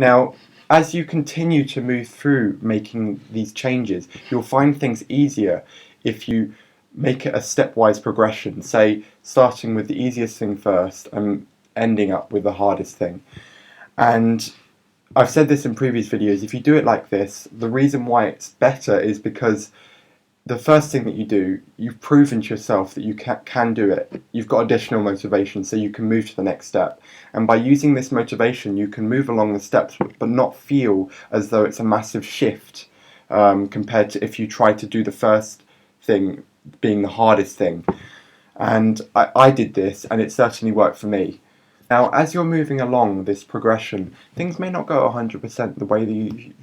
Now, as you continue to move through making these changes, you'll find things easier if you make it a stepwise progression, say starting with the easiest thing first and ending up with the hardest thing. And I've said this in previous videos, if you do it like this, the reason why it's better is because the first thing that you do, you've proven to yourself that you can do it. You've got additional motivation, so you can move to the next step. And by using this motivation, you can move along the steps but not feel as though it's a massive shift compared to if you try to do the first thing being the hardest thing. And I did this, and it certainly worked for me. Now, as you're moving along this progression, things may not go 100% the way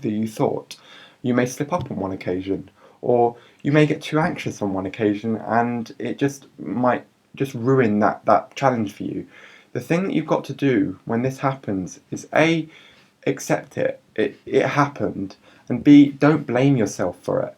that you thought. You may slip up on one occasion, or you may get too anxious on one occasion, and it might ruin that challenge for you. The thing that you've got to do when this happens is A, accept it. It happened, and B, don't blame yourself for it.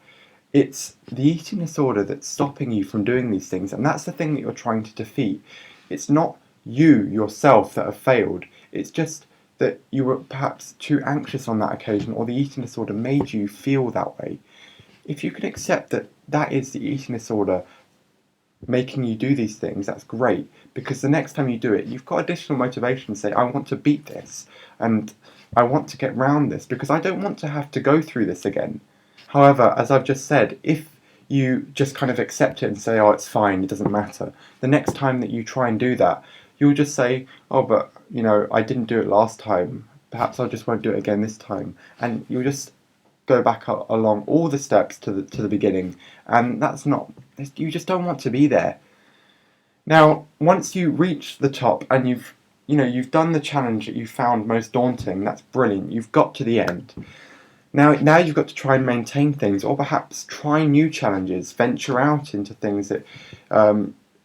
It's the eating disorder that's stopping you from doing these things, and that's the thing that you're trying to defeat. It's not you yourself that have failed, it's just that you were perhaps too anxious on that occasion, or the eating disorder made you feel that way. If you can accept that that is the eating disorder making you do these things, that's great, because the next time you do it, you've got additional motivation to say, I want to beat this, and I want to get round this, because I don't want to have to go through this again. However, as I've just said, if you just kind of accept it and say, oh, it's fine, it doesn't matter, the next time that you try and do that, you'll just say, oh, but, you know, I didn't do it last time, perhaps I just won't do it again this time, and you'll just go back along all the steps to the beginning, and that's not, you just don't want to be there. Now, once you reach the top and you've done the challenge that you found most daunting, that's brilliant, you've got to the end. Now you've got to try and maintain things, or perhaps try new challenges, venture out into things that,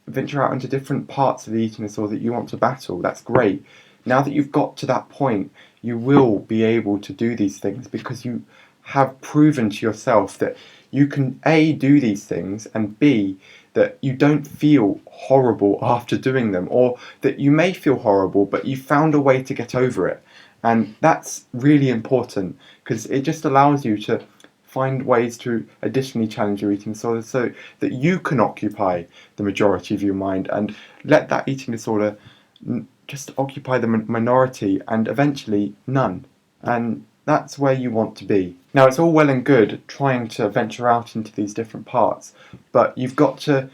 venture out into different parts of the eating disorder that you want to battle. That's great. Now that you've got to that point, you will be able to do these things because you have proven to yourself that you can A, do these things, and B, that you don't feel horrible after doing them, or that you may feel horrible but you found a way to get over it. And that's really important because it just allows you to find ways to additionally challenge your eating disorder so that you can occupy the majority of your mind and let that eating disorder just occupy the minority and eventually none. And that's where you want to be. Now, it's all well and good trying to venture out into these different parts, but you've got to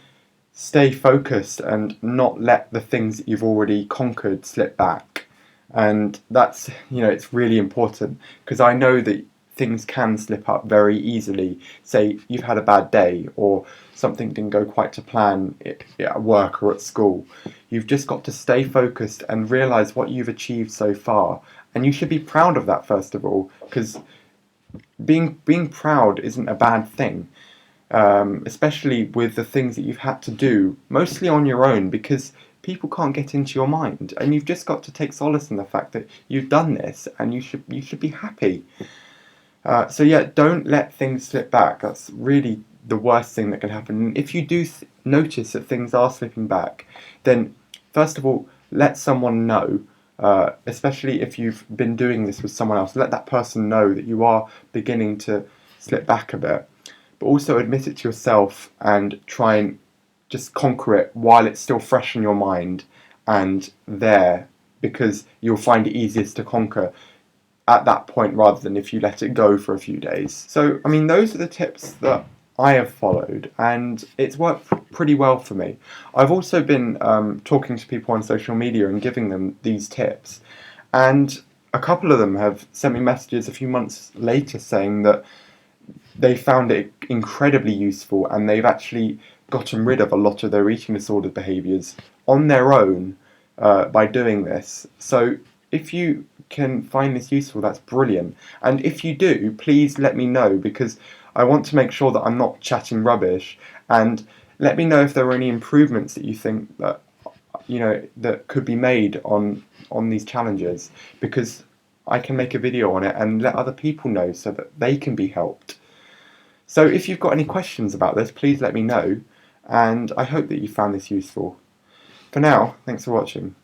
stay focused and not let the things that you've already conquered slip back. And that's, it's really important because I know that things can slip up very easily. Say you've had a bad day or something didn't go quite to plan at work or at school. You've just got to stay focused and realise what you've achieved so far. And you should be proud of that first of all, because being proud isn't a bad thing, especially with the things that you've had to do, mostly on your own, because people can't get into your mind, and you've just got to take solace in the fact that you've done this, and you should be happy. So yeah, don't let things slip back. That's really the worst thing that can happen. And if you do notice that things are slipping back, then first of all, let someone know. Especially if you've been doing this with someone else, let that person know that you are beginning to slip back a bit. But also admit it to yourself and try and just conquer it while it's still fresh in your mind and there, because you'll find it easiest to conquer at that point rather than if you let it go for a few days. So, those are the tips that I have followed, and it's worked pretty well for me. I've also been talking to people on social media and giving them these tips, and a couple of them have sent me messages a few months later saying that they found it incredibly useful and they've actually gotten rid of a lot of their eating disorder behaviours on their own by doing this. So if you can find this useful, that's brilliant. And if you do, please let me know, because I want to make sure that I'm not chatting rubbish, and let me know if there are any improvements that you think that that could be made on these challenges, because I can make a video on it and let other people know so that they can be helped. So if you've got any questions about this, please let me know, and I hope that you found this useful. For now, thanks for watching.